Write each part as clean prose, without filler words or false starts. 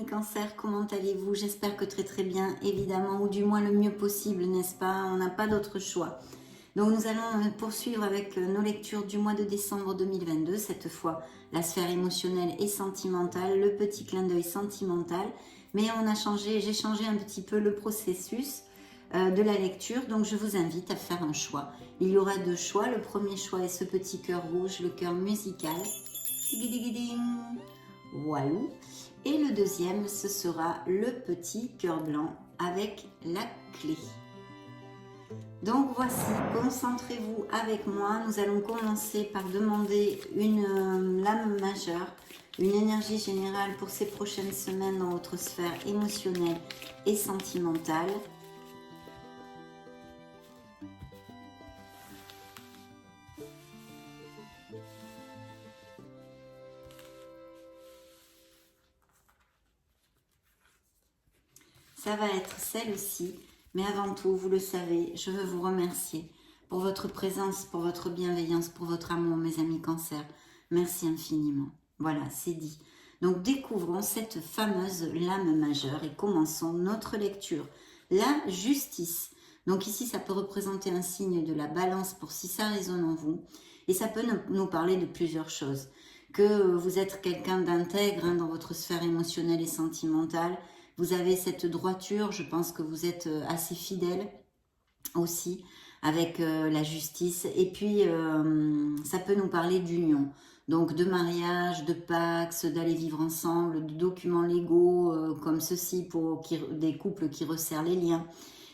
Cancer, comment allez-vous? J'espère que très bien, évidemment, ou du moins le mieux possible, n'est-ce pas? On n'a pas d'autre choix. Donc nous allons poursuivre avec nos lectures du mois de décembre 2022, cette fois la sphère émotionnelle et sentimentale, le petit clin d'œil sentimental, mais j'ai changé un petit peu le processus de la lecture, donc je vous invite à faire un choix. Il y aura deux choix, le premier choix est ce petit cœur rouge, le cœur musical, voilà. Et le deuxième, ce sera le petit cœur blanc avec la clé. Donc voici, concentrez-vous avec moi. Nous allons commencer par demander une lame majeure, une énergie générale pour ces prochaines semaines dans votre sphère émotionnelle et sentimentale. Ça va être celle-ci, mais avant tout, vous le savez, je veux vous remercier pour votre présence, pour votre bienveillance, pour votre amour, mes amis Cancer. Merci infiniment. Voilà, c'est dit. Donc, découvrons cette fameuse lame majeure et commençons notre lecture. La justice. Donc ici, ça peut représenter un signe de la balance pour si ça résonne en vous. Et ça peut nous parler de plusieurs choses. Que vous êtes quelqu'un d'intègre dans votre sphère émotionnelle et sentimentale. Vous avez cette droiture, je pense que vous êtes assez fidèle aussi avec la justice. Et puis, ça peut nous parler d'union, donc de mariage, de pax, d'aller vivre ensemble, de documents légaux comme ceci pour des couples qui resserrent les liens.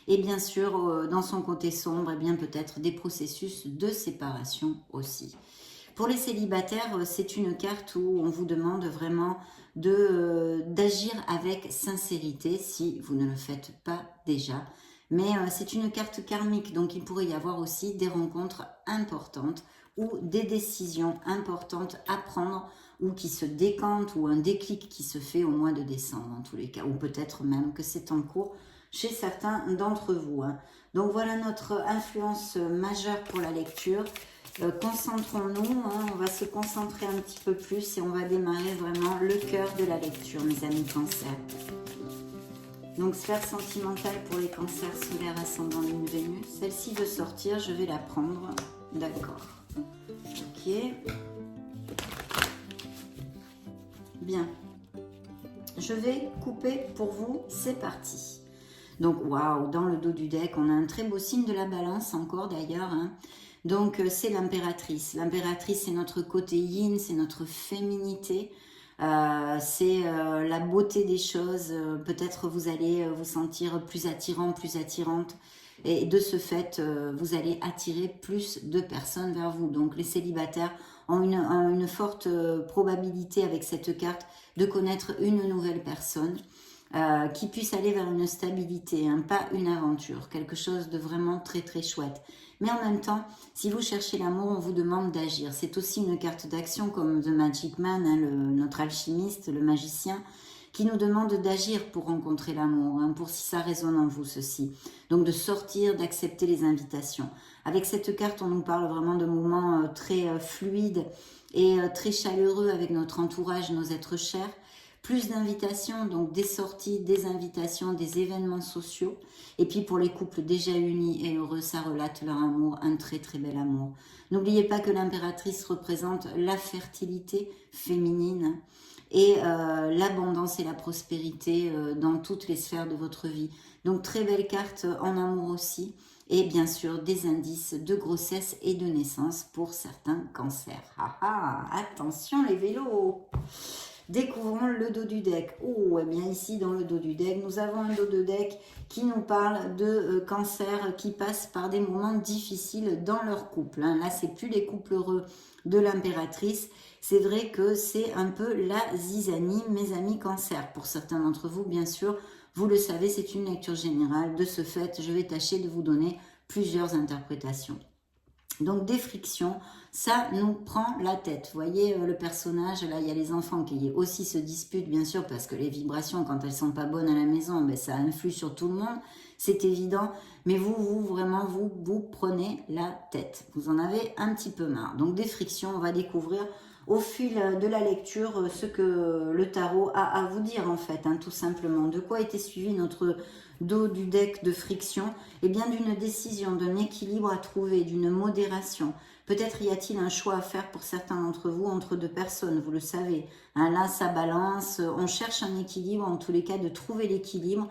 Et bien sûr, dans son côté sombre, eh bien peut-être des processus de séparation aussi. Pour les célibataires, c'est une carte où on vous demande vraiment d'agir avec sincérité si vous ne le faites pas déjà. Mais c'est une carte karmique, donc il pourrait y avoir aussi des rencontres importantes ou des décisions importantes à prendre ou qui se décantent ou un déclic qui se fait au mois de décembre en tous les cas. Ou peut-être même que c'est en cours chez certains d'entre vous. Donc voilà notre influence majeure pour la lecture. Concentrons-nous, on va se concentrer un petit peu plus et on va démarrer vraiment le cœur de la lecture, mes amis Cancer. Donc sphère sentimentale pour les Cancers solaires ascendant Lune Vénus. Celle-ci veut sortir, je vais la prendre. D'accord. Ok. Bien. Je vais couper pour vous, c'est parti. Donc waouh, dans le dos du deck, on a un très beau signe de la balance encore d'ailleurs. Donc c'est l'impératrice. L'impératrice, c'est notre côté yin, c'est notre féminité. C'est la beauté des choses. Peut-être vous allez vous sentir plus attirant, plus attirante. Et de ce fait, vous allez attirer plus de personnes vers vous. Donc les célibataires ont une forte probabilité avec cette carte de connaître une nouvelle personne. Qui puisse aller vers une stabilité, pas une aventure, quelque chose de vraiment très très chouette. Mais en même temps, si vous cherchez l'amour, on vous demande d'agir. C'est aussi une carte d'action comme The Magic Man, notre alchimiste, le magicien, qui nous demande d'agir pour rencontrer l'amour, pour si ça résonne en vous ceci. Donc de sortir, d'accepter les invitations. Avec cette carte, on nous parle vraiment de moments très fluides et très chaleureux avec notre entourage, nos êtres chers. Plus d'invitations, donc des sorties, des invitations, des événements sociaux. Et puis pour les couples déjà unis et heureux, ça relate leur amour, un très très bel amour. N'oubliez pas que l'impératrice représente la fertilité féminine et l'abondance et la prospérité dans toutes les sphères de votre vie. Donc très belle carte en amour aussi. Et bien sûr, des indices de grossesse et de naissance pour certains cancers. Ah ah, attention les vélos! Découvrons le dos du deck. Oh, eh bien ici dans le dos du deck, nous avons un dos de deck qui nous parle de cancers qui passent par des moments difficiles dans leur couple. Là, c'est plus les couples heureux de l'impératrice. C'est vrai que c'est un peu la zizanie, mes amis Cancer. Pour certains d'entre vous, bien sûr, vous le savez, c'est une lecture générale. De ce fait, je vais tâcher de vous donner plusieurs interprétations. Donc des frictions, ça nous prend la tête. Vous voyez le personnage, là il y a les enfants qui aussi se disputent bien sûr parce que les vibrations quand elles sont pas bonnes à la maison, ben, ça influe sur tout le monde, c'est évident. Mais vous vraiment, vous prenez la tête. Vous en avez un petit peu marre. Donc des frictions, on va découvrir au fil de la lecture ce que le tarot a à vous dire en fait, hein, tout simplement. De quoi était suivi notre dos du deck de friction? Eh bien d'une décision, d'un équilibre à trouver, d'une modération. Peut-être y a-t-il un choix à faire pour certains d'entre vous entre deux personnes, vous le savez. Hein, là, ça balance, on cherche un équilibre, en tous les cas de trouver l'équilibre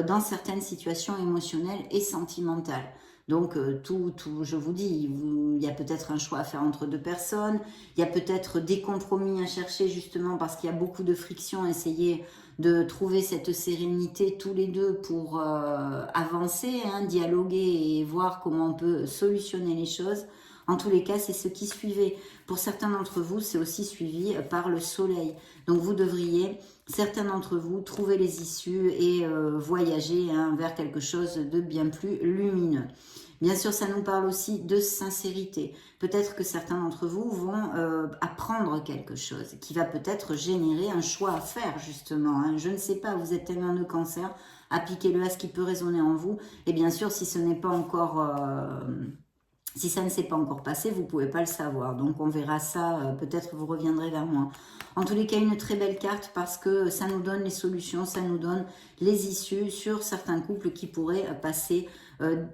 dans certaines situations émotionnelles et sentimentales. Donc, je vous dis, il y a peut-être un choix à faire entre deux personnes, il y a peut-être des compromis à chercher justement parce qu'il y a beaucoup de friction, essayer de trouver cette sérénité tous les deux pour avancer, hein, dialoguer et voir comment on peut solutionner les choses. En tous les cas, c'est ce qui suivait. Pour certains d'entre vous, c'est aussi suivi par le soleil. Donc, vous devriez, certains d'entre vous, trouver les issues et voyager hein, vers quelque chose de bien plus lumineux. Bien sûr, ça nous parle aussi de sincérité. Peut-être que certains d'entre vous vont apprendre quelque chose qui va peut-être générer un choix à faire, justement. Hein. Je ne sais pas, vous êtes tellement de Cancer, appliquez-le à ce qui peut résonner en vous. Et bien sûr, si ce n'est pas encore... si ça ne s'est pas encore passé, vous ne pouvez pas le savoir. Donc, on verra ça. Peut-être que vous reviendrez vers moi. En tous les cas, une très belle carte parce que ça nous donne les solutions, ça nous donne les issues sur certains couples qui pourraient passer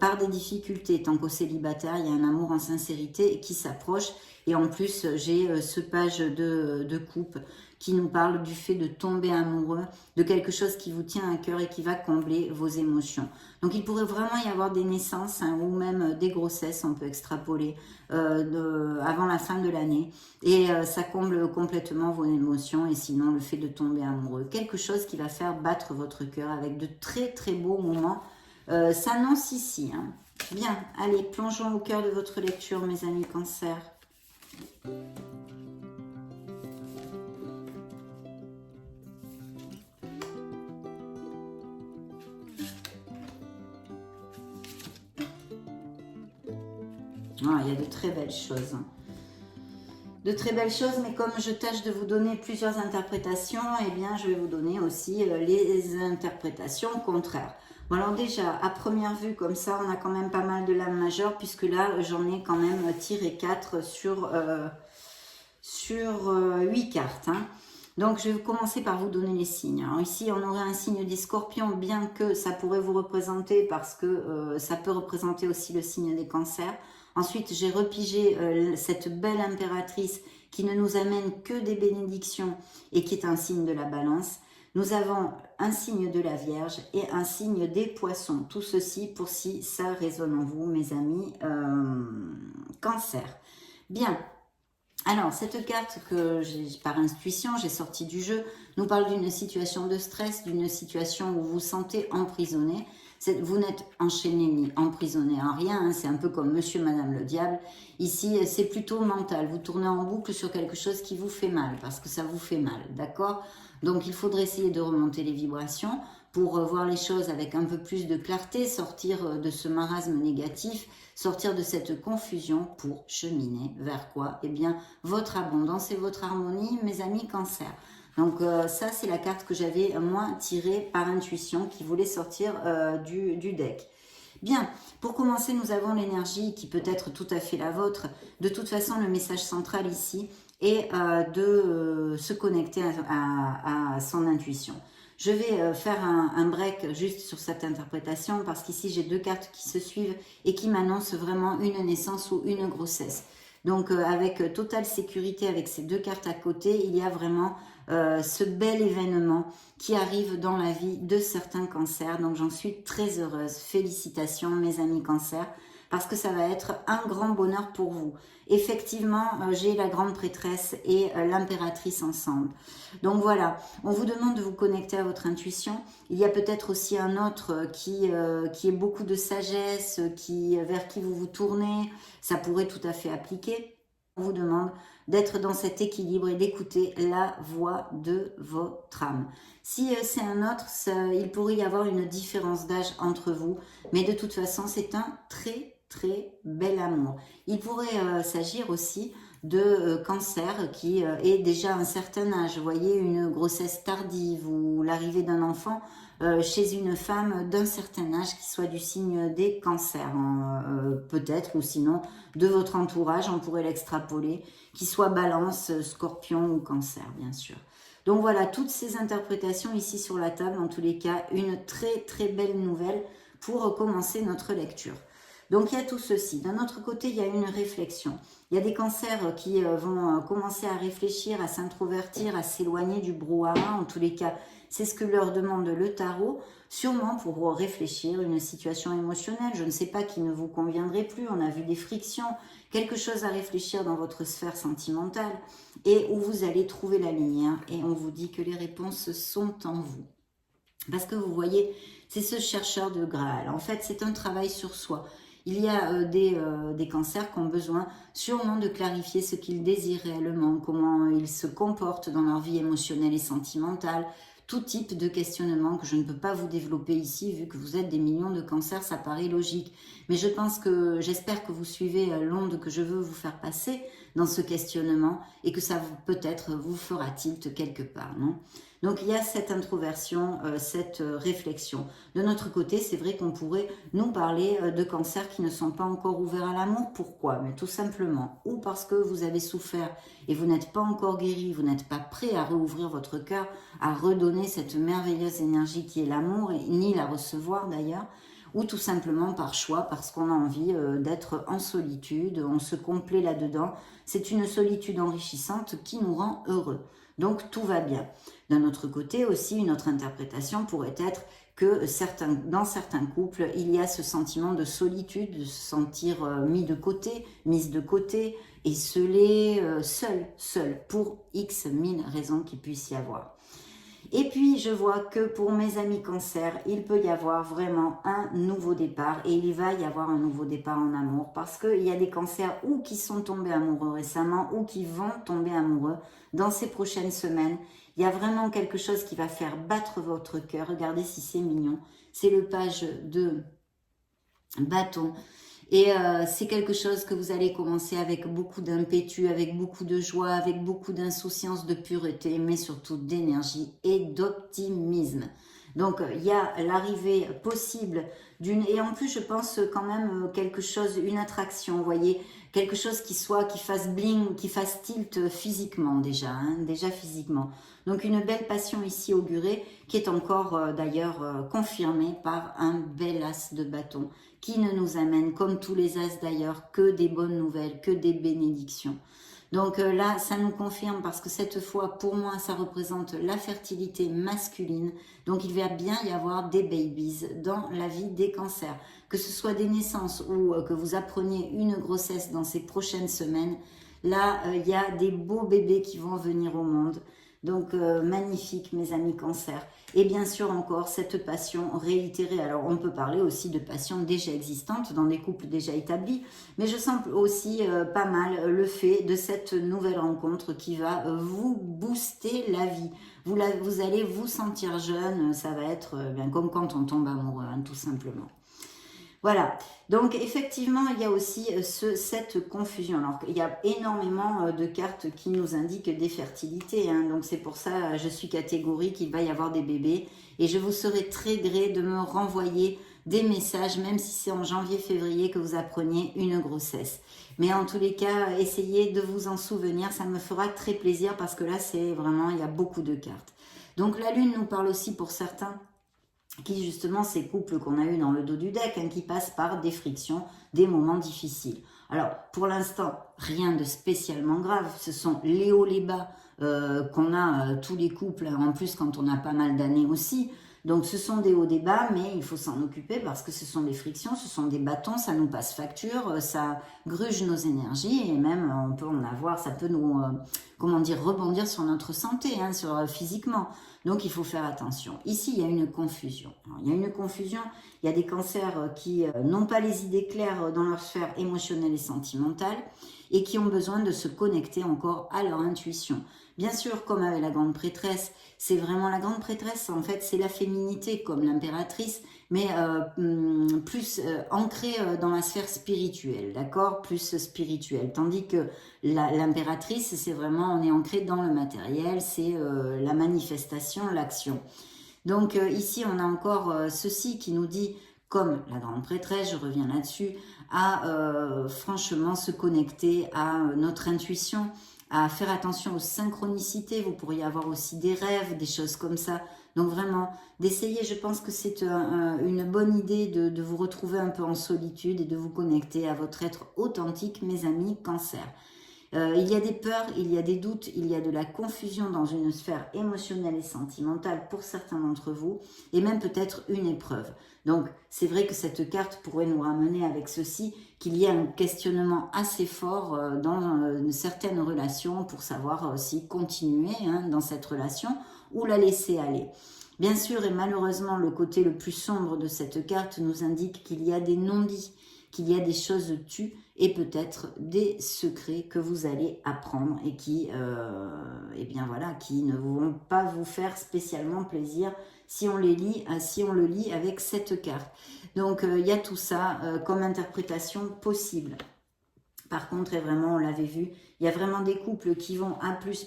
par des difficultés. Tant qu'au célibataire, il y a un amour en sincérité qui s'approche. Et en plus, j'ai ce page de coupe qui nous parle du fait de tomber amoureux, de quelque chose qui vous tient à cœur et qui va combler vos émotions. Donc il pourrait vraiment y avoir des naissances hein, ou même des grossesses, on peut extrapoler avant la fin de l'année. Et ça comble complètement vos émotions et sinon le fait de tomber amoureux. Quelque chose qui va faire battre votre cœur avec de très très beaux moments s'annonce ici. Hein. Bien, allez, plongeons au cœur de votre lecture mes amis Cancer. Ah, il y a de très belles choses. De très belles choses, mais comme je tâche de vous donner plusieurs interprétations, eh bien, je vais vous donner aussi les interprétations contraires. Bon, alors déjà, à première vue, comme ça, on a quand même pas mal de lames majeures, puisque là, j'en ai quand même tiré 4 sur 8 cartes. Hein. Donc, je vais commencer par vous donner les signes. Alors, ici, on aurait un signe des scorpions, bien que ça pourrait vous représenter, parce que ça peut représenter aussi le signe des cancers. Ensuite, j'ai repigé cette belle impératrice qui ne nous amène que des bénédictions et qui est un signe de la balance. Nous avons un signe de la Vierge et un signe des poissons. Tout ceci pour si ça résonne en vous, mes amis Cancer. Bien. Alors, cette carte que par intuition, j'ai sortie du jeu, nous parle d'une situation de stress, d'une situation où vous vous sentez emprisonné. Vous n'êtes enchaîné ni emprisonné en rien, hein, c'est un peu comme Monsieur, Madame le Diable. Ici, c'est plutôt mental. Vous tournez en boucle sur quelque chose qui vous fait mal, parce que ça vous fait mal, d'accord? Donc, il faudrait essayer de remonter les vibrations pour voir les choses avec un peu plus de clarté, sortir de ce marasme négatif, sortir de cette confusion pour cheminer vers quoi? Eh bien, votre abondance et votre harmonie, mes amis Cancer. Donc ça, c'est la carte que j'avais moi tirée par intuition qui voulait sortir du deck. Bien, pour commencer, nous avons l'énergie qui peut être tout à fait la vôtre. De toute façon, le message central ici est de se connecter à son intuition. Je vais faire un break juste sur cette interprétation parce qu'ici, j'ai deux cartes qui se suivent et qui m'annoncent vraiment une naissance ou une grossesse. Donc, avec totale sécurité, avec ces deux cartes à côté, il y a vraiment ce bel événement qui arrive dans la vie de certains cancers. Donc, j'en suis très heureuse. Félicitations, mes amis cancers, parce que ça va être un grand bonheur pour vous. Effectivement, j'ai la grande prêtresse et l'impératrice ensemble. Donc voilà, on vous demande de vous connecter à votre intuition. Il y a peut-être aussi un autre qui est beaucoup de sagesse, vers qui vous vous tournez. Ça pourrait tout à fait appliquer. On vous demande d'être dans cet équilibre et d'écouter la voix de votre âme. Si c'est un autre, il pourrait y avoir une différence d'âge entre vous, mais de toute façon, c'est un très très bel amour. Il pourrait s'agir aussi de cancer qui est déjà à un certain âge. Vous voyez, une grossesse tardive ou l'arrivée d'un enfant chez une femme d'un certain âge qui soit du signe des cancers, hein, peut-être, ou sinon de votre entourage, on pourrait l'extrapoler, qui soit balance, scorpion ou cancer, bien sûr. Donc voilà, toutes ces interprétations ici sur la table, en tous les cas, une très belle nouvelle pour commencer notre lecture. Donc il y a tout ceci. D'un autre côté, il y a une réflexion. Il y a des cancers qui vont commencer à réfléchir, à s'introvertir, à s'éloigner du brouhaha. En tous les cas, c'est ce que leur demande le tarot, sûrement pour réfléchir une situation émotionnelle. Je ne sais pas, qui ne vous conviendrait plus. On a vu des frictions, quelque chose à réfléchir dans votre sphère sentimentale et où vous allez trouver la lumière. Et on vous dit que les réponses sont en vous. Parce que vous voyez, c'est ce chercheur de Graal. En fait, c'est un travail sur soi. Il y a des cancers qui ont besoin sûrement de clarifier ce qu'ils désirent réellement, comment ils se comportent dans leur vie émotionnelle et sentimentale, tout type de questionnement que je ne peux pas vous développer ici, vu que vous êtes des millions de cancers, ça paraît logique. Mais j'espère que vous suivez l'onde que je veux vous faire passer dans ce questionnement et que ça peut-être vous fera tilt quelque part, non ? Donc il y a cette introversion, cette réflexion. De notre côté, c'est vrai qu'on pourrait nous parler de cancers qui ne sont pas encore ouverts à l'amour. Pourquoi? Mais tout simplement, ou parce que vous avez souffert et vous n'êtes pas encore guéri, vous n'êtes pas prêt à rouvrir votre cœur, à redonner cette merveilleuse énergie qui est l'amour, et ni la recevoir d'ailleurs, ou tout simplement par choix, parce qu'on a envie d'être en solitude, on se complaît là-dedans. C'est une solitude enrichissante qui nous rend heureux. Donc tout va bien. D'un autre côté aussi, une autre interprétation pourrait être que dans certains couples, il y a ce sentiment de solitude, de se sentir mise de côté, esselé, seul, pour X mille raisons qu'il puisse y avoir. Et puis, je vois que pour mes amis cancer, il peut y avoir vraiment un nouveau départ. Et il va y avoir un nouveau départ en amour. Parce qu'il y a des cancers ou qui sont tombés amoureux récemment ou qui vont tomber amoureux dans ces prochaines semaines. Il y a vraiment quelque chose qui va faire battre votre cœur. Regardez si c'est mignon. C'est le page de bâton. Et c'est quelque chose que vous allez commencer avec beaucoup d'impétu, avec beaucoup de joie, avec beaucoup d'insouciance, de pureté, mais surtout d'énergie et d'optimisme. Donc, il y a l'arrivée possible d'une... Et en plus, je pense quand même quelque chose, une attraction, vous voyez, quelque chose qui fasse bling, qui fasse tilt physiquement déjà, déjà physiquement. Donc, une belle passion ici augurée, qui est encore d'ailleurs confirmée par un bel as de bâton, qui ne nous amène, comme tous les as d'ailleurs, que des bonnes nouvelles, que des bénédictions. Donc là, ça nous confirme parce que cette fois, pour moi, ça représente la fertilité masculine. Donc il va bien y avoir des babies dans la vie des cancers. Que ce soit des naissances ou que vous appreniez une grossesse dans ces prochaines semaines, là, il y a des beaux bébés qui vont venir au monde. Donc magnifique, mes amis cancers. Et bien sûr encore cette passion réitérée. Alors on peut parler aussi de passion déjà existante dans des couples déjà établis, mais je sens aussi pas mal le fait de cette nouvelle rencontre qui va vous booster la vie. Vous allez vous sentir jeune, ça va être bien comme quand on tombe amoureux, tout simplement. Voilà, donc effectivement, il y a aussi cette confusion. Alors, il y a énormément de cartes qui nous indiquent des fertilités, donc c'est pour ça je suis catégorique, il va y avoir des bébés. Et je vous serai très gré de me renvoyer des messages, même si c'est en janvier-février que vous appreniez une grossesse. Mais en tous les cas, essayez de vous en souvenir, ça me fera très plaisir parce que là, c'est vraiment, il y a beaucoup de cartes. Donc la lune nous parle aussi pour certains qui justement ces couples qu'on a eu dans le dos du deck, qui passent par des frictions, des moments difficiles. Alors pour l'instant, rien de spécialement grave, ce sont les hauts, les bas qu'on a tous les couples, en plus quand on a pas mal d'années aussi. Donc ce sont des hauts, des bas, mais il faut s'en occuper parce que ce sont des frictions, ce sont des bâtons, ça nous passe facture, ça gruge nos énergies et même on peut en avoir, ça peut nous, rebondir sur notre santé, physiquement. Donc il faut faire attention. Ici, il y a une confusion. Alors, il y a une confusion, il y a des cancers qui n'ont pas les idées claires dans leur sphère émotionnelle et sentimentale. et qui ont besoin de se connecter encore à leur intuition. Bien sûr, comme avec la grande prêtresse, c'est vraiment la grande prêtresse, en fait, c'est la féminité comme l'impératrice, mais plus ancrée dans la sphère spirituelle, d'accord? Plus spirituelle. Tandis que l'impératrice, c'est vraiment, on est ancré dans le matériel, c'est la manifestation, l'action. Donc ici, on a encore ceci qui nous dit, comme la grande prêtresse, je reviens là-dessus, à franchement se connecter à notre intuition, à faire attention aux synchronicités. Vous pourriez avoir aussi des rêves, des choses comme ça. Donc vraiment, d'essayer, je pense que c'est une bonne idée de vous retrouver un peu en solitude et de vous connecter à votre être authentique, mes amis Cancer. Il y a des peurs, il y a des doutes, il y a de la confusion dans une sphère émotionnelle et sentimentale pour certains d'entre vous, et même peut-être une épreuve. Donc, c'est vrai que cette carte pourrait nous ramener avec ceci, qu'il y a un questionnement assez fort dans certaines relations pour savoir si continuer dans cette relation ou la laisser aller. Bien sûr, et malheureusement, le côté le plus sombre de cette carte nous indique qu'il y a des non-dits, qu'il y a des choses tues et peut-être des secrets que vous allez apprendre et qui, eh bien voilà, qui ne vont pas vous faire spécialement plaisir si on les lit, si on le lit avec cette carte. Donc il y a tout ça comme interprétation possible. Par contre, et vraiment, on l'avait vu, il y a vraiment des couples qui vont à plus,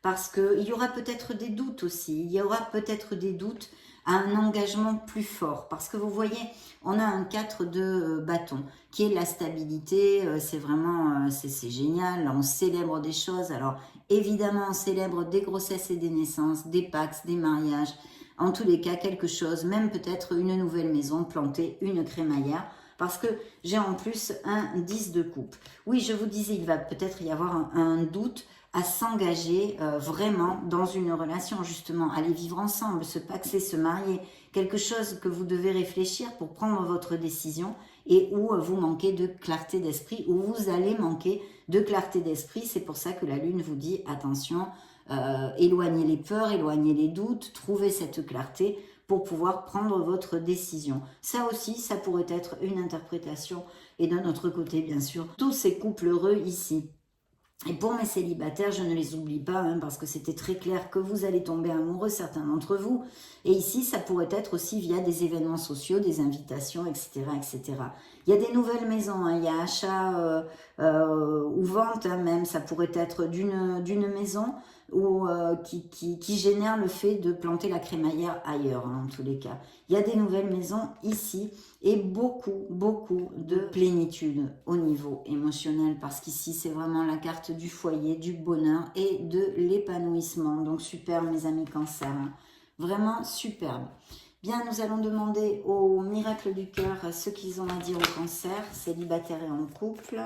parce qu'il y aura peut-être des doutes aussi. Il y aura peut-être des doutes à un engagement plus fort. Parce que vous voyez, on a un 4 de bâton, qui est la stabilité. C'est vraiment, c'est génial. On célèbre des choses. Alors, évidemment, on célèbre des grossesses et des naissances, des pactes, des mariages. En tous les cas, quelque chose, même peut-être une nouvelle maison, planter une crémaillère. Parce que j'ai en plus un 10 de coupe. Oui, je vous disais, il va peut-être y avoir un doute à s'engager vraiment dans une relation, justement, aller vivre ensemble, se paxer, se marier, quelque chose que vous devez réfléchir pour prendre votre décision et où vous manquez de clarté d'esprit, où vous allez manquer de clarté d'esprit. C'est pour ça que la Lune vous dit, attention, éloignez les peurs, éloignez les doutes, trouvez cette clarté pour pouvoir prendre votre décision. Ça aussi, ça pourrait être une interprétation. Et d'un autre côté, bien sûr, tous ces couples heureux ici. Et pour mes célibataires, je ne les oublie pas, parce que c'était très clair que vous allez tomber amoureux, certains d'entre vous. Et ici, ça pourrait être aussi via des événements sociaux, des invitations, etc. etc. Il y a des nouvelles maisons, il y a achat ou vente même, ça pourrait être d'une maison ou qui génère le fait de planter la crémaillère ailleurs, en tous les cas. Il y a des nouvelles maisons ici et beaucoup de plénitude au niveau émotionnel, parce qu'ici c'est vraiment la carte du foyer, du bonheur et de l'épanouissement. Donc super mes amis Cancer, vraiment superbe. Bien, nous allons demander au miracle du cœur ce qu'ils ont à dire au Cancer, célibataire et en couple.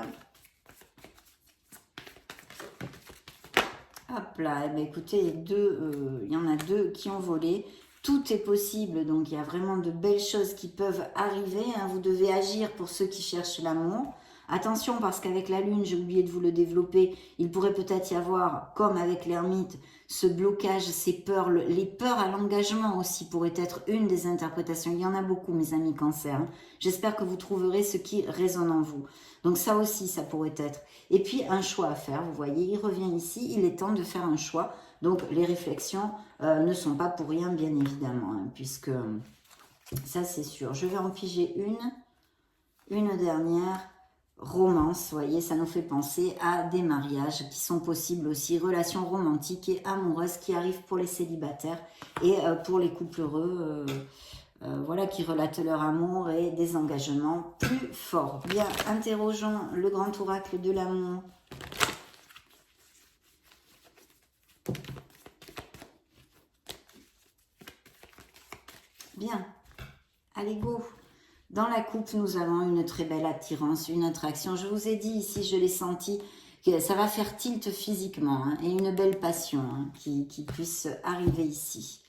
Hop là, eh bien, écoutez, il y en a deux qui ont volé. Tout est possible, donc il y a vraiment de belles choses qui peuvent arriver. Vous devez agir pour ceux qui cherchent l'amour. Attention, parce qu'avec la Lune, j'ai oublié de vous le développer, il pourrait peut-être y avoir, comme avec l'ermite, ce blocage, ces peurs, les peurs à l'engagement aussi pourraient être une des interprétations. Il y en a beaucoup, mes amis Cancer. J'espère que vous trouverez ce qui résonne en vous. Donc ça aussi, ça pourrait être. Et puis, un choix à faire, vous voyez, il revient ici, il est temps de faire un choix. Donc, les réflexions ne sont pas pour rien, bien évidemment, puisque ça, c'est sûr. Je vais en piger une dernière. Romance, vous voyez, ça nous fait penser à des mariages qui sont possibles aussi, relations romantiques et amoureuses qui arrivent pour les célibataires et pour les couples heureux, voilà, qui relatent leur amour et des engagements plus forts. Bien, interrogeons le grand oracle de l'amour. Bien, allez go. Dans la coupe, nous avons une très belle attirance, une attraction. Je vous ai dit ici, je l'ai senti, que ça va faire tilt physiquement et une belle passion qui puisse arriver ici.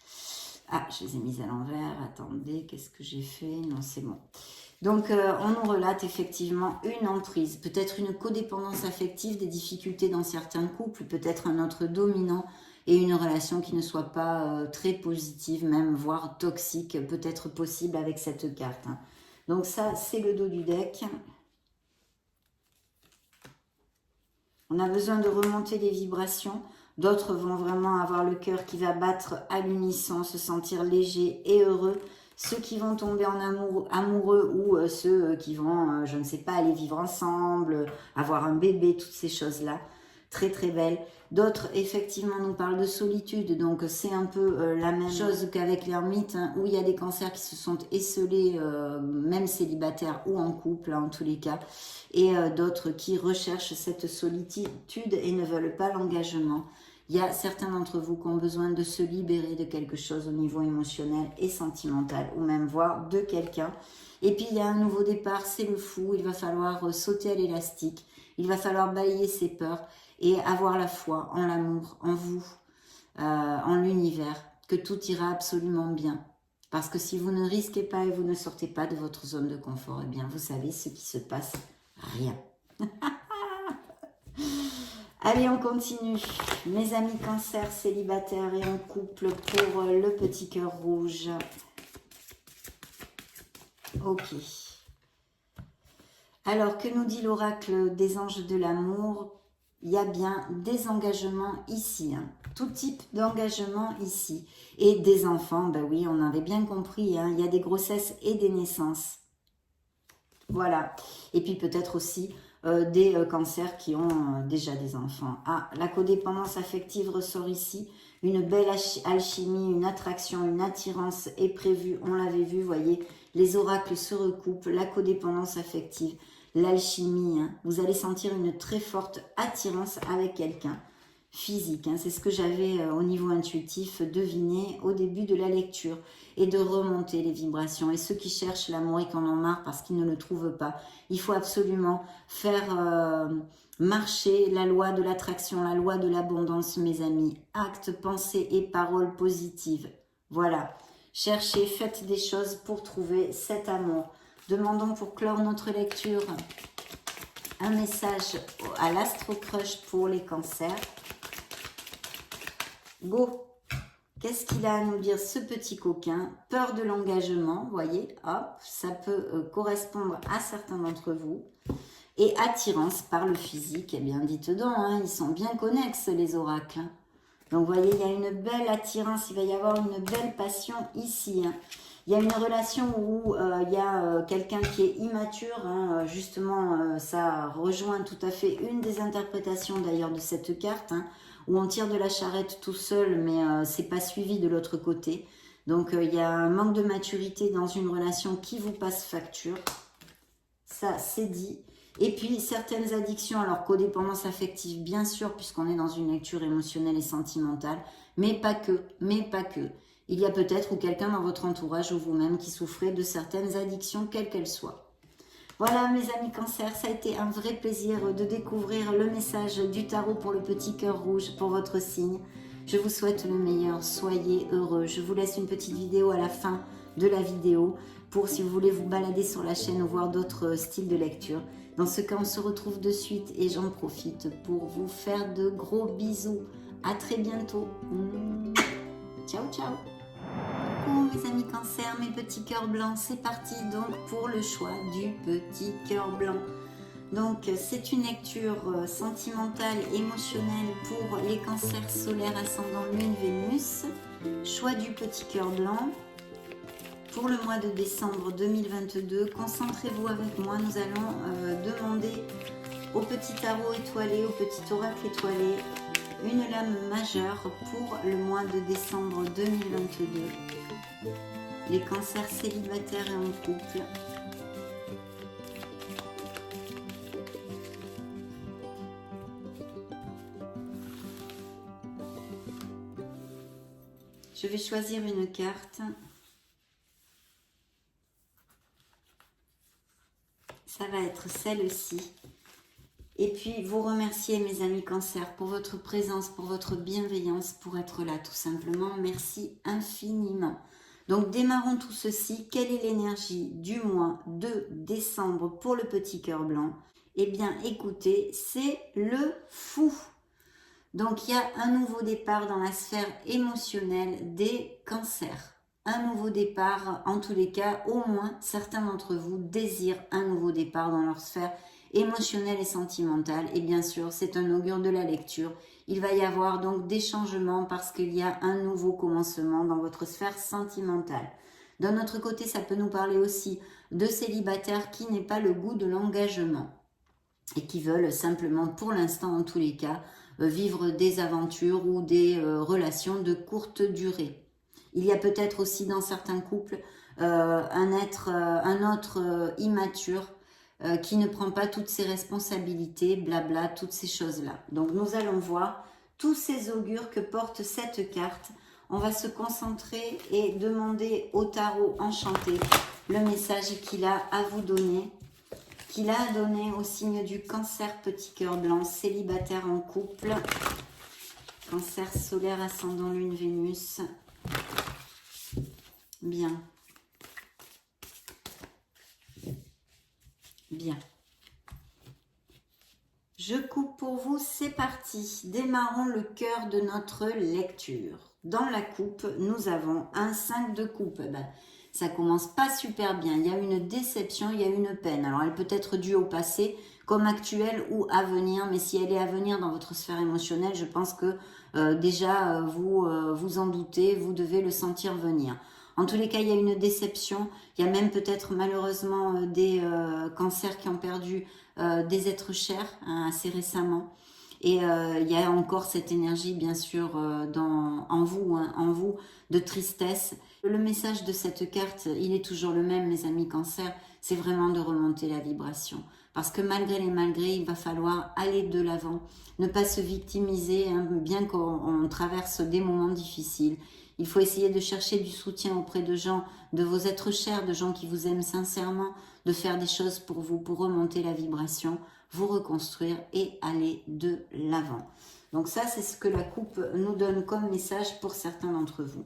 Ah, je les ai mises à l'envers. Attendez, qu'est-ce que j'ai fait? Non, c'est bon. Donc, on nous relate effectivement une emprise, peut-être une codépendance affective, des difficultés dans certains couples, peut-être un autre dominant et une relation qui ne soit pas très positive, même voire toxique, peut-être possible avec cette carte. Donc ça, c'est le dos du deck. On a besoin de remonter les vibrations. D'autres vont vraiment avoir le cœur qui va battre à l'unisson, se sentir léger et heureux. Ceux qui vont tomber en amoureux ou ceux qui vont, je ne sais pas, aller vivre ensemble, avoir un bébé, toutes ces choses-là. Très très belles. D'autres, effectivement, nous parlent de solitude. Donc, c'est un peu la même chose qu'avec l'ermite, hein, où il y a des cancers qui se sont esselés, même célibataires ou en couple, hein, en tous les cas. Et d'autres qui recherchent cette solitude et ne veulent pas l'engagement. Il y a certains d'entre vous qui ont besoin de se libérer de quelque chose au niveau émotionnel et sentimental, ou même voir de quelqu'un. Et puis, il y a un nouveau départ, c'est le fou. Il va falloir sauter à l'élastique. Il va falloir balayer ses peurs et avoir la foi en l'amour, en vous, en l'univers, que tout ira absolument bien. Parce que si vous ne risquez pas et vous ne sortez pas de votre zone de confort, eh bien, vous savez ce qui se passe, rien. Allez, on continue. Mes amis cancer, célibataires et en couple pour le petit cœur rouge. Ok. Alors, que nous dit l'oracle des anges de l'amour? Il y a bien des engagements ici, hein. Tout type d'engagement ici. Et des enfants, ben oui, on avait bien compris, hein. Il y a des grossesses et des naissances. Voilà. Et puis peut-être aussi des cancers qui ont déjà des enfants. Ah, la codépendance affective ressort ici. Une belle alchimie, une attraction, une attirance est prévue. On l'avait vu, voyez, les oracles se recoupent. La codépendance affective, l'alchimie, hein. Vous allez sentir une très forte attirance avec quelqu'un. Physique, hein. C'est ce que j'avais au niveau intuitif deviné au début de la lecture, et de remonter les vibrations. Et ceux qui cherchent l'amour et qui en ont marre parce qu'ils ne le trouvent pas, il faut absolument faire marcher la loi de l'attraction, la loi de l'abondance, mes amis. Actes, pensées et paroles positives. Voilà, cherchez, faites des choses pour trouver cet amour. Demandons pour clore notre lecture un message à l'Astro Crush pour les cancers. Go! Qu'est-ce qu'il a à nous dire, ce petit coquin? Peur de l'engagement, voyez, hop, ça peut correspondre à certains d'entre vous. Et attirance par le physique, eh bien, dites donc, hein, ils sont bien connexes, les oracles. Donc, vous voyez, il y a une belle attirance, il va y avoir une belle passion ici, hein. Il y a une relation où il y a quelqu'un qui est immature, hein, justement, ça rejoint tout à fait une des interprétations d'ailleurs de cette carte, hein, où on tire de la charrette tout seul, mais c'est pas suivi de l'autre côté. Donc il y a un manque de maturité dans une relation qui vous passe facture. Ça, c'est dit. Et puis certaines addictions, alors codépendance affective, bien sûr, puisqu'on est dans une lecture émotionnelle et sentimentale, mais pas que, mais pas que. Il y a peut-être ou quelqu'un dans votre entourage ou vous-même qui souffrez de certaines addictions, quelles qu'elles soient. Voilà mes amis cancer, ça a été un vrai plaisir de découvrir le message du tarot pour le petit cœur rouge, pour votre signe. Je vous souhaite le meilleur, soyez heureux. Je vous laisse une petite vidéo à la fin de la vidéo pour si vous voulez vous balader sur la chaîne ou voir d'autres styles de lecture. Dans ce cas, on se retrouve de suite et j'en profite pour vous faire de gros bisous. À très bientôt. Ciao, ciao. Coucou mes amis cancer, mes petits cœurs blancs, c'est parti donc pour le choix du petit cœur blanc. Donc c'est une lecture sentimentale, émotionnelle pour les cancers solaires ascendant Lune, Vénus. Choix du petit cœur blanc pour le mois de décembre 2022. Concentrez-vous avec moi, nous allons demander au petit tarot étoilé, au petit oracle étoilé, une lame majeure pour le mois de décembre 2022. Les cancers célibataires et en couple. Je vais choisir une carte. Ça va être celle-ci. Et puis, vous remercier, mes amis cancer, pour votre présence, pour votre bienveillance, pour être là, tout simplement. Merci infiniment. Donc, démarrons tout ceci. Quelle est l'énergie du mois de décembre pour le petit cœur blanc? Eh bien, écoutez, c'est le fou. Donc, il y a un nouveau départ dans la sphère émotionnelle des cancers. Un nouveau départ, en tous les cas, au moins, certains d'entre vous désirent un nouveau départ dans leur sphère émotionnelle et sentimentale. Et bien sûr, c'est un augure de la lecture. Il va y avoir donc des changements parce qu'il y a un nouveau commencement dans votre sphère sentimentale. D'un autre côté, ça peut nous parler aussi de célibataires qui n'aient pas le goût de l'engagement et qui veulent simplement, pour l'instant en tous les cas, vivre des aventures ou des relations de courte durée. Il y a peut-être aussi dans certains couples un autre immature qui ne prend pas toutes ses responsabilités, blabla, toutes ces choses-là. Donc nous allons voir tous ces augures que porte cette carte. On va se concentrer et demander au tarot enchanté le message qu'il a à vous donner, qu'il a donné au signe du Cancer, petit cœur blanc, célibataire en couple, Cancer solaire, ascendant Lune, Vénus. Bien. Bien. Je coupe pour vous, c'est parti. Démarrons le cœur de notre lecture. Dans la coupe, nous avons un 5 de coupe. Ben, ça commence pas super bien. Il y a une déception, il y a une peine. Alors, elle peut être due au passé, comme actuelle ou à venir. Mais si elle est à venir dans votre sphère émotionnelle, je pense que déjà, vous vous en doutez, vous devez le sentir venir. En tous les cas, il y a une déception. Il y a même peut-être malheureusement des cancers qui ont perdu des êtres chers assez récemment. Et il y a encore cette énergie, bien sûr, en vous, de tristesse. Le message de cette carte, il est toujours le même, mes amis Cancer, c'est vraiment de remonter la vibration. Parce que malgré les malgrés, il va falloir aller de l'avant, ne pas se victimiser, hein, bien qu'on traverse des moments difficiles. Il faut essayer de chercher du soutien auprès de gens, de vos êtres chers, de gens qui vous aiment sincèrement, de faire des choses pour vous, pour remonter la vibration, vous reconstruire et aller de l'avant. Donc ça, c'est ce que la coupe nous donne comme message pour certains d'entre vous.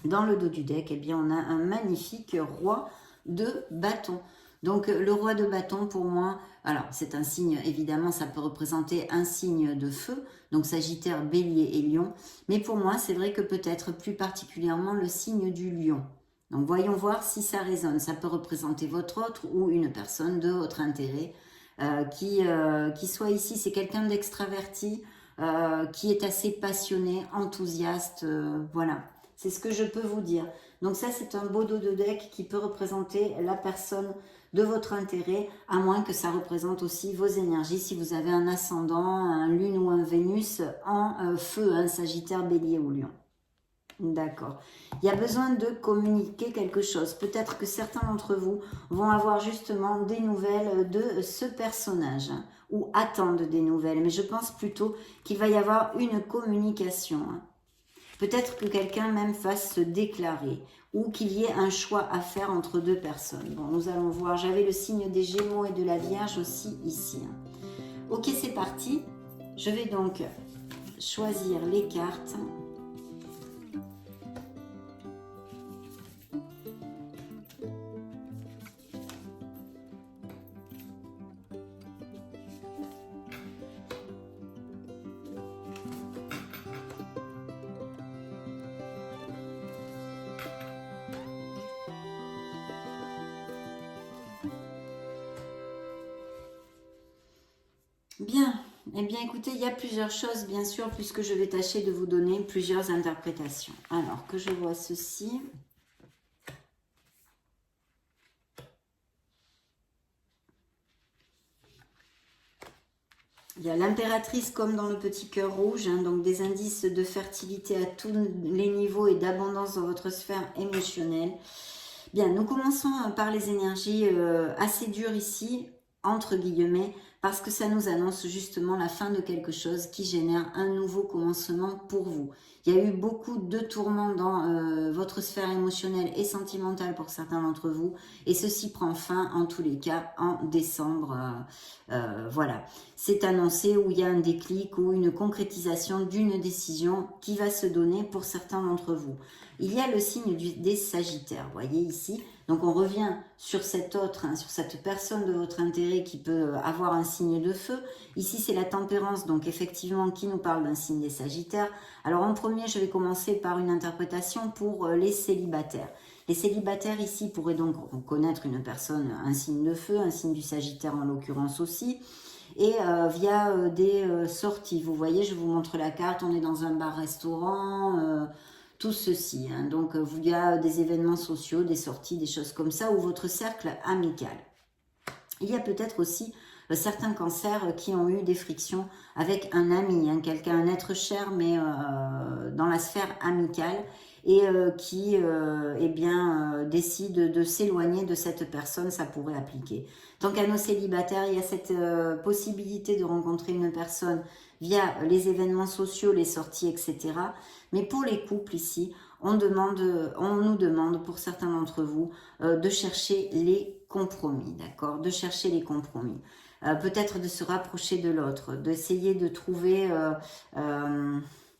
Dans le dos du deck, eh bien, on a un magnifique roi de bâton. Donc le roi de bâton, pour moi, alors c'est un signe, évidemment, ça peut représenter un signe de feu, donc Sagittaire, Bélier et Lion. Mais pour moi, c'est vrai que peut-être plus particulièrement le signe du lion. Donc voyons voir si ça résonne. Ça peut représenter votre autre ou une personne de votre intérêt qui soit ici. C'est quelqu'un d'extraverti, qui est assez passionné, enthousiaste, voilà. C'est ce que je peux vous dire. Donc ça, c'est un beau dos de deck qui peut représenter la personne de votre intérêt, à moins que ça représente aussi vos énergies. Si vous avez un ascendant, un lune ou un Vénus en feu, un Sagittaire, Bélier ou Lion. D'accord. Il y a besoin de communiquer quelque chose. Peut-être que certains d'entre vous vont avoir justement des nouvelles de ce personnage ou attendent des nouvelles. Mais je pense plutôt qu'il va y avoir une communication. Peut-être que quelqu'un même fasse se déclarer ou qu'il y ait un choix à faire entre deux personnes. Bon, nous allons voir. J'avais le signe des Gémeaux et de la Vierge aussi ici. Ok, c'est parti. Je vais donc choisir les cartes. Bien, eh bien écoutez, il y a plusieurs choses bien sûr puisque je vais tâcher de vous donner plusieurs interprétations. Alors que je vois ceci. Il y a l'impératrice comme dans le petit cœur rouge, hein, donc des indices de fertilité à tous les niveaux et d'abondance dans votre sphère émotionnelle. Bien, nous commençons par les énergies assez dures ici, entre guillemets, parce que ça nous annonce justement la fin de quelque chose qui génère un nouveau commencement pour vous. Il y a eu beaucoup de tourments dans votre sphère émotionnelle et sentimentale pour certains d'entre vous, et ceci prend fin en tous les cas en décembre. Voilà, c'est annoncé où il y a un déclic ou une concrétisation d'une décision qui va se donner pour certains d'entre vous. Il y a le signe des Sagittaires, voyez ici. Donc on revient sur cet autre, sur cette personne de votre intérêt qui peut avoir un signe de feu. Ici c'est la tempérance, donc effectivement qui nous parle d'un signe des Sagittaires. Alors en premier, je vais commencer par une interprétation pour les célibataires. Les célibataires ici pourraient donc connaître une personne, un signe de feu, un signe du Sagittaire en l'occurrence aussi, et via des sorties. Vous voyez, je vous montre la carte, on est dans un bar-restaurant, tout ceci. Hein. Donc, il y a des événements sociaux, des sorties, des choses comme ça, ou votre cercle amical. Il y a peut-être aussi certains cancers qui ont eu des frictions avec un ami, hein, quelqu'un, un être cher, mais dans la sphère amicale, et qui eh bien, décide de s'éloigner de cette personne, ça pourrait appliquer. Tant qu'à nos célibataires, il y a cette possibilité de rencontrer une personne via les événements sociaux, les sorties, etc. Mais pour les couples ici, on nous demande pour certains d'entre vous de chercher les compromis, d'accord? De chercher les compromis. Peut-être de se rapprocher de l'autre, d'essayer de trouver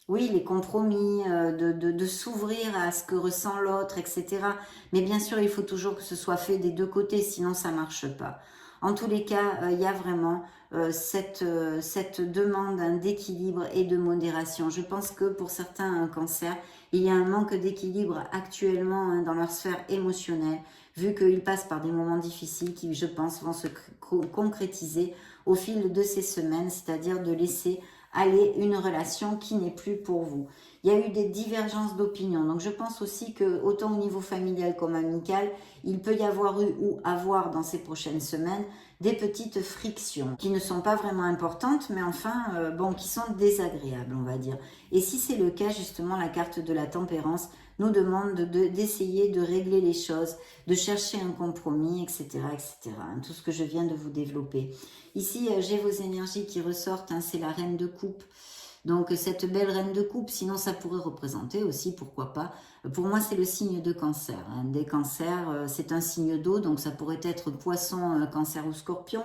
oui, les compromis, de s'ouvrir à ce que ressent l'autre, etc. Mais bien sûr, il faut toujours que ce soit fait des deux côtés, sinon ça ne marche pas. En tous les cas, il y a vraiment cette demande d'équilibre et de modération. Je pense que pour certains cancers, il y a un manque d'équilibre actuellement hein, dans leur sphère émotionnelle, vu qu'ils passent par des moments difficiles qui, je pense, vont se concrétiser au fil de ces semaines, c'est-à-dire de laisser aller une relation qui n'est plus pour vous. Il y a eu des divergences d'opinion, donc je pense aussi que autant au niveau familial comme amical, il peut y avoir eu ou avoir dans ces prochaines semaines des petites frictions qui ne sont pas vraiment importantes, mais enfin, bon, qui sont désagréables, on va dire. Et si c'est le cas, justement, la carte de la tempérance nous demande d'essayer de régler les choses, de chercher un compromis, etc., etc. Tout ce que je viens de vous développer. Ici, j'ai vos énergies qui ressortent, hein, c'est la reine de coupe. Donc, cette belle reine de coupe, sinon ça pourrait représenter aussi, pourquoi pas. Pour moi, c'est le signe de cancer. Hein. Des cancers, c'est un signe d'eau, donc ça pourrait être poisson, cancer ou scorpion.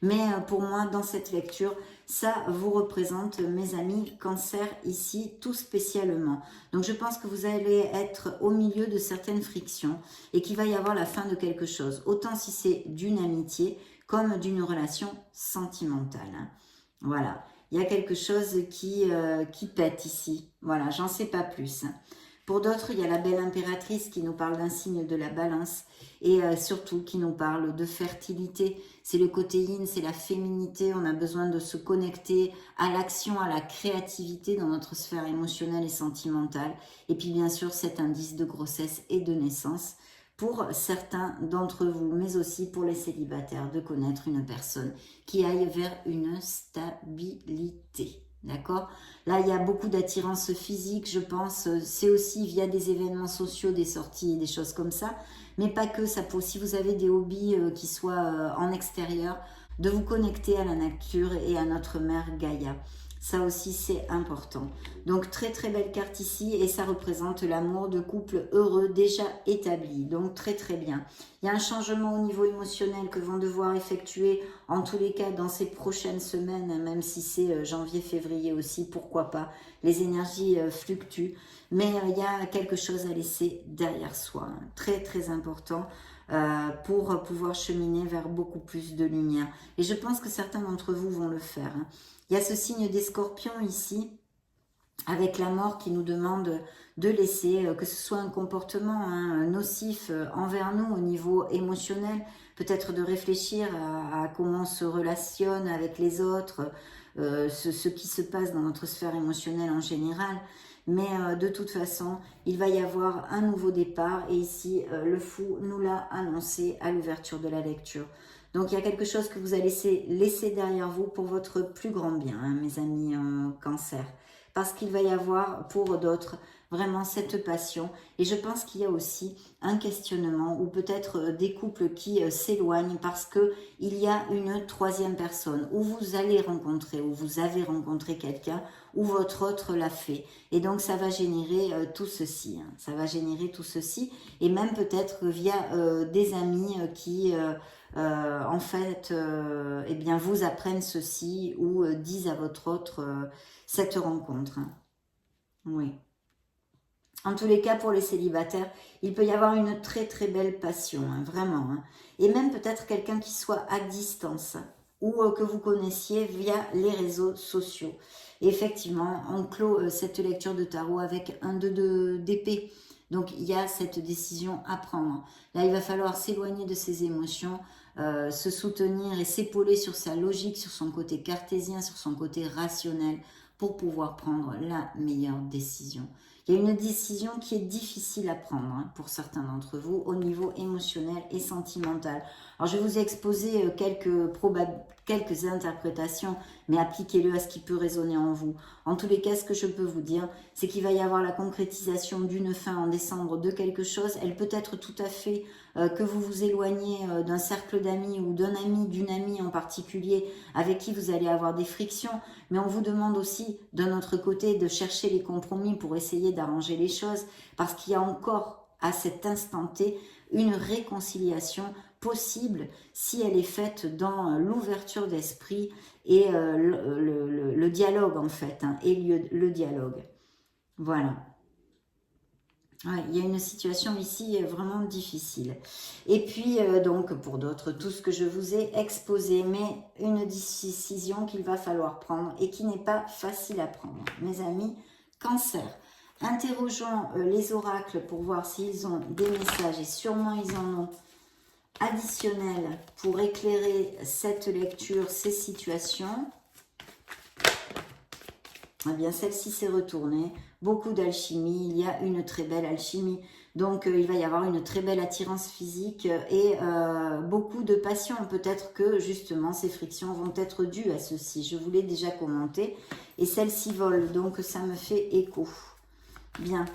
Mais pour moi, dans cette lecture, ça vous représente, mes amis, cancer ici, tout spécialement. Donc, je pense que vous allez être au milieu de certaines frictions et qu'il va y avoir la fin de quelque chose. Autant si c'est d'une amitié comme d'une relation sentimentale. Hein. Voilà. Il y a quelque chose qui pète ici. Voilà, j'en sais pas plus. Pour d'autres, il y a la belle impératrice qui nous parle d'un signe de la balance et surtout qui nous parle de fertilité. C'est le côté yin, c'est la féminité. On a besoin de se connecter à l'action, à la créativité dans notre sphère émotionnelle et sentimentale. Et puis bien sûr, cet indice de grossesse et de naissance pour certains d'entre vous, mais aussi pour les célibataires, de connaître une personne qui aille vers une stabilité. D'accord? Là, il y a beaucoup d'attirance physique, je pense. C'est aussi via des événements sociaux, des sorties, des choses comme ça. Mais pas que, ça peut, si vous avez des hobbies qui soient en extérieur, de vous connecter à la nature et à notre mère Gaïa. Ça aussi, c'est important. Donc, très très belle carte ici et ça représente l'amour de couple heureux déjà établi. Donc, très très bien. Il y a un changement au niveau émotionnel que vont devoir effectuer, en tous les cas, dans ces prochaines semaines, même si c'est janvier, février aussi, pourquoi pas. Les énergies fluctuent, mais il y a quelque chose à laisser derrière soi. Hein. Très très important. Pour pouvoir cheminer vers beaucoup plus de lumière. Et je pense que certains d'entre vous vont le faire. Hein. Il y a ce signe des scorpions ici, avec la mort qui nous demande de laisser, que ce soit un comportement hein, nocif envers nous au niveau émotionnel, peut-être de réfléchir à comment on se relationne avec les autres, ce qui se passe dans notre sphère émotionnelle en général. Mais de toute façon, il va y avoir un nouveau départ et ici, le fou nous l'a annoncé à l'ouverture de la lecture. Donc, il y a quelque chose que vous allez laisser derrière vous pour votre plus grand bien, hein, mes amis en cancer. Parce qu'il va y avoir pour d'autres vraiment cette passion. Et je pense qu'il y a aussi un questionnement ou peut-être des couples qui s'éloignent parce qu'il y a une troisième personne où vous allez rencontrer, où vous avez rencontré quelqu'un ou votre autre l'a fait. Et donc, ça va générer tout ceci. Hein. Ça va générer tout ceci. Et même peut-être via des amis qui... en fait, eh bien, vous apprennent ceci ou disent à votre autre cette rencontre. Hein. Oui. En tous les cas, pour les célibataires, il peut y avoir une très très belle passion, hein, vraiment. Hein. Et même peut-être quelqu'un qui soit à distance ou que vous connaissiez via les réseaux sociaux. Et effectivement, on clôt cette lecture de tarot avec un 2 d'épée. Donc, il y a cette décision à prendre. Là, il va falloir s'éloigner de ses émotions, se soutenir et s'épauler sur sa logique, sur son côté cartésien, sur son côté rationnel, pour pouvoir prendre la meilleure décision. Il y a une décision qui est difficile à prendre pour certains d'entre vous au niveau émotionnel et sentimental. Alors, je vais vous exposer quelques interprétations, mais appliquez-le à ce qui peut résonner en vous. En tous les cas, ce que je peux vous dire, c'est qu'il va y avoir la concrétisation d'une fin en décembre de quelque chose. Elle peut être tout à fait que vous vous éloignez d'un cercle d'amis ou d'un ami, d'une amie en particulier avec qui vous allez avoir des frictions, mais on vous demande aussi d'un autre côté de chercher les compromis pour essayer d'arranger les choses, parce qu'il y a encore à cet instant T une réconciliation possible si elle est faite dans l'ouverture d'esprit et le dialogue en fait, et le dialogue. Voilà. Ouais, il y a une situation ici vraiment difficile. Et puis, donc, pour d'autres, tout ce que je vous ai exposé, mais une décision qu'il va falloir prendre et qui n'est pas facile à prendre. Mes amis, Cancer, interrogeons les oracles pour voir s'ils ont des messages, et sûrement ils en ont, additionnels pour éclairer cette lecture, ces situations. Eh bien, celle-ci s'est retournée. Beaucoup d'alchimie. Il y a une très belle alchimie. Donc, il va y avoir une très belle attirance physique et beaucoup de passion. Peut-être que, justement, ces frictions vont être dues à ceci. Je vous l'ai déjà commenté. Et celle-ci vole. Donc, ça me fait écho. Bien.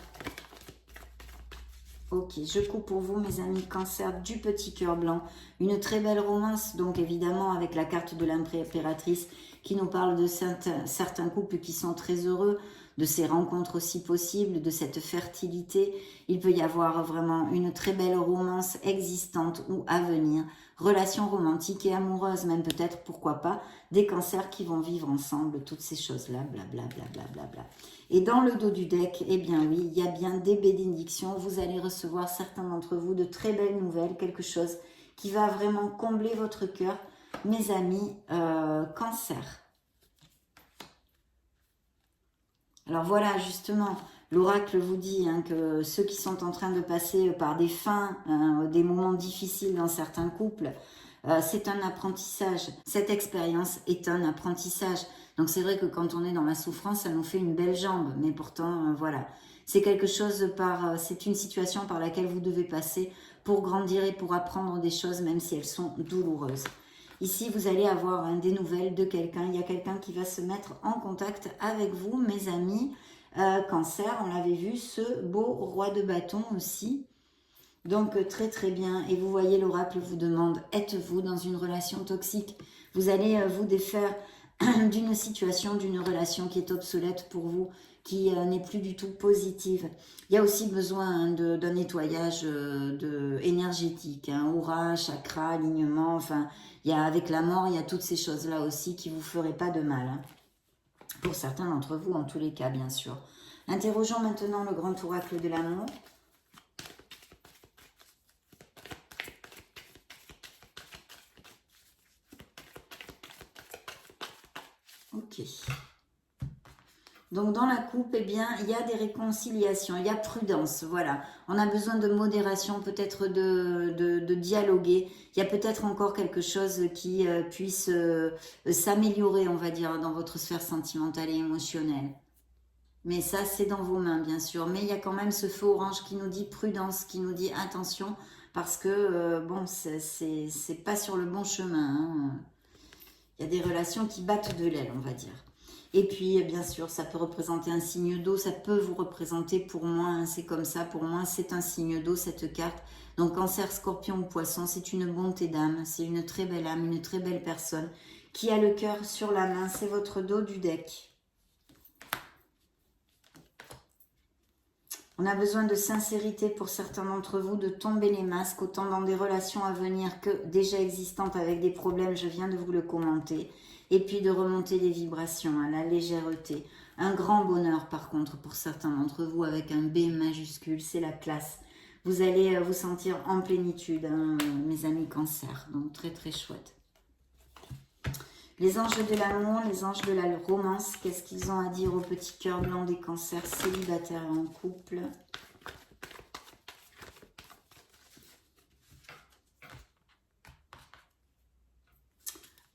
Ok, je coupe pour vous, mes amis Cancer, du petit cœur blanc. Une très belle romance, donc évidemment avec la carte de l'impératrice qui nous parle de certains couples qui sont très heureux, de ces rencontres aussi possibles, de cette fertilité. Il peut y avoir vraiment une très belle romance existante ou à venir, relations romantiques et amoureuses, même peut-être, pourquoi pas, des cancers qui vont vivre ensemble, toutes ces choses-là, blablabla. Et dans le dos du deck, eh bien oui, il y a bien des bénédictions. Vous allez recevoir, certains d'entre vous, de très belles nouvelles, quelque chose qui va vraiment combler votre cœur, mes amis Cancer. Alors voilà, justement, l'oracle vous dit que ceux qui sont en train de passer par des fins, des moments difficiles dans certains couples, c'est un apprentissage. Cette expérience est un apprentissage. Donc c'est vrai que quand on est dans la souffrance, ça nous fait une belle jambe. Mais pourtant, voilà, c'est quelque chose c'est une situation par laquelle vous devez passer pour grandir et pour apprendre des choses, même si elles sont douloureuses. Ici, vous allez avoir des nouvelles de quelqu'un. Il y a quelqu'un qui va se mettre en contact avec vous, mes amis. Cancer, on l'avait vu, ce beau roi de bâton aussi. Donc, très très bien. Et vous voyez, l'oracle vous demande, êtes-vous dans une relation toxique? Vous allez vous défaire d'une situation, d'une relation qui est obsolète pour vous, qui n'est plus du tout positive. Il y a aussi besoin d'un nettoyage énergétique, aura, chakra, alignement, enfin, avec la mort, il y a toutes ces choses-là aussi qui ne vous feraient pas de mal. Pour certains d'entre vous, en tous les cas, bien sûr. Interrogeons maintenant le grand oracle de l'amour. Ok. Donc, dans la coupe, eh bien, il y a des réconciliations, il y a prudence, voilà. On a besoin de modération, peut-être de dialoguer. Il y a peut-être encore quelque chose qui puisse s'améliorer, on va dire, dans votre sphère sentimentale et émotionnelle. Mais ça, c'est dans vos mains, bien sûr. Mais il y a quand même ce feu orange qui nous dit prudence, qui nous dit attention, parce que, bon, c'est pas sur le bon chemin. Il y a des relations qui battent de l'aile, on va dire. Et puis, bien sûr, ça peut représenter un signe d'eau, ça peut vous représenter pour moi, c'est comme ça, pour moi, c'est un signe d'eau, cette carte. Donc, Cancer, Scorpion ou Poisson, c'est une bonté d'âme, c'est une très belle âme, une très belle personne qui a le cœur sur la main, c'est votre dos du deck. On a besoin de sincérité pour certains d'entre vous, de tomber les masques, autant dans des relations à venir que déjà existantes avec des problèmes, je viens de vous le commenter. Et puis de remonter les vibrations, la légèreté. Un grand bonheur par contre pour certains d'entre vous avec un B majuscule, c'est la classe. Vous allez vous sentir en plénitude, mes amis Cancer, donc très très chouette. Les anges de l'amour, les anges de la romance, qu'est-ce qu'ils ont à dire au petit cœur blanc des Cancers célibataires et en couple?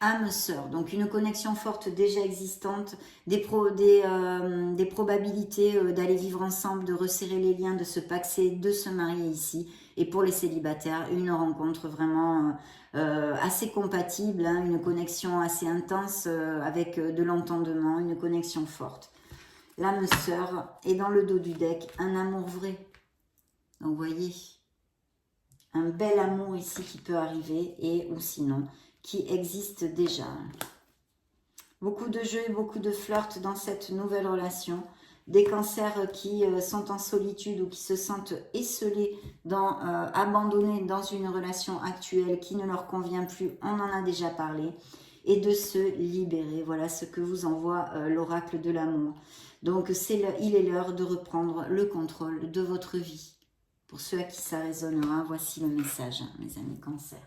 âme sœur, donc une connexion forte déjà existante, des probabilités d'aller vivre ensemble, de resserrer les liens, de se paxer, de se marier ici. Et pour les célibataires, une rencontre vraiment assez compatible, hein, une connexion assez intense avec de l'entendement, une connexion forte. L'âme sœur, et dans le dos du deck, un amour vrai. Donc vous voyez, un bel amour ici qui peut arriver, et ou sinon, qui existe déjà. Beaucoup de jeux et beaucoup de flirts dans cette nouvelle relation. Des cancers qui sont en solitude ou qui se sentent esselés, abandonnés dans une relation actuelle qui ne leur convient plus. On en a déjà parlé. Et de se libérer. Voilà ce que vous envoie l'oracle de l'amour. Donc il est l'heure de reprendre le contrôle de votre vie. Pour ceux à qui ça résonnera, voici le message, mes amis cancer.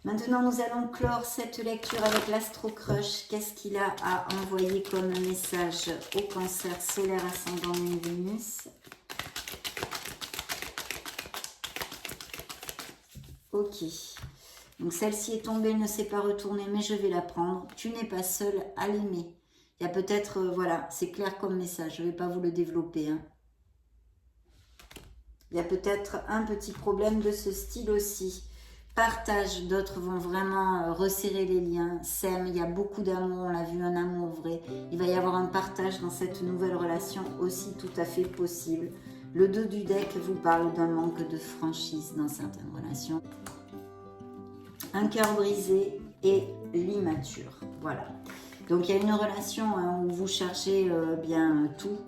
Maintenant, nous allons clore cette lecture avec l'Astro Crush. Qu'est-ce qu'il a à envoyer comme message au cancer solaire ascendant Lune Vénus? Ok. Donc celle-ci est tombée, elle ne s'est pas retournée, mais je vais la prendre. Tu n'es pas seul à l'aimer. Il y a peut-être, voilà, c'est clair comme message. Je ne vais pas vous le développer, hein. Il y a peut-être un petit problème de ce style aussi. Partage, d'autres vont vraiment resserrer les liens, s'aiment, il y a beaucoup d'amour, on l'a vu, un amour vrai. Il va y avoir un partage dans cette nouvelle relation aussi tout à fait possible. Le dos du deck vous parle d'un manque de franchise dans certaines relations. Un cœur brisé et l'immature, voilà. Donc il y a une relation hein, où vous cherchez bien tout,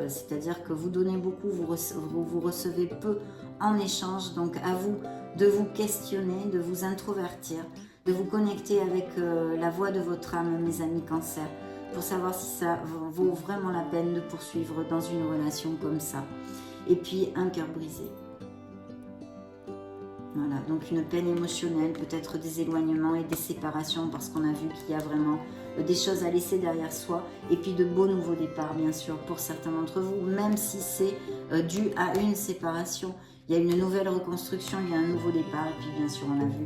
c'est-à-dire que vous donnez beaucoup, vous recevez peu en échange. Donc à vous de vous questionner, de vous introvertir, de vous connecter avec la voix de votre âme, mes amis cancer, pour savoir si ça vaut vraiment la peine de poursuivre dans une relation comme ça. Et puis un cœur brisé. Voilà, donc une peine émotionnelle, peut-être des éloignements et des séparations parce qu'on a vu qu'il y a vraiment des choses à laisser derrière soi et puis de beaux nouveaux départs bien sûr pour certains d'entre vous, même si c'est dû à une séparation. Il y a une nouvelle reconstruction, il y a un nouveau départ et puis bien sûr on a vu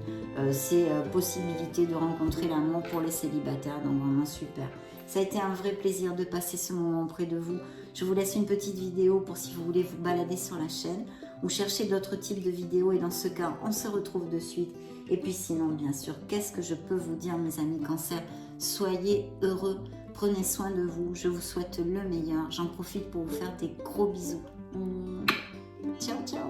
ces possibilités de rencontrer l'amour pour les célibataires, donc vraiment super. Ça a été un vrai plaisir de passer ce moment auprès de vous. Je vous laisse une petite vidéo pour si vous voulez vous balader sur la chaîne ou chercher d'autres types de vidéos et dans ce cas, on se retrouve de suite. Et puis sinon, bien sûr, qu'est-ce que je peux vous dire, mes amis cancer? Soyez heureux, prenez soin de vous, je vous souhaite le meilleur. J'en profite pour vous faire des gros bisous. Ciao, ciao!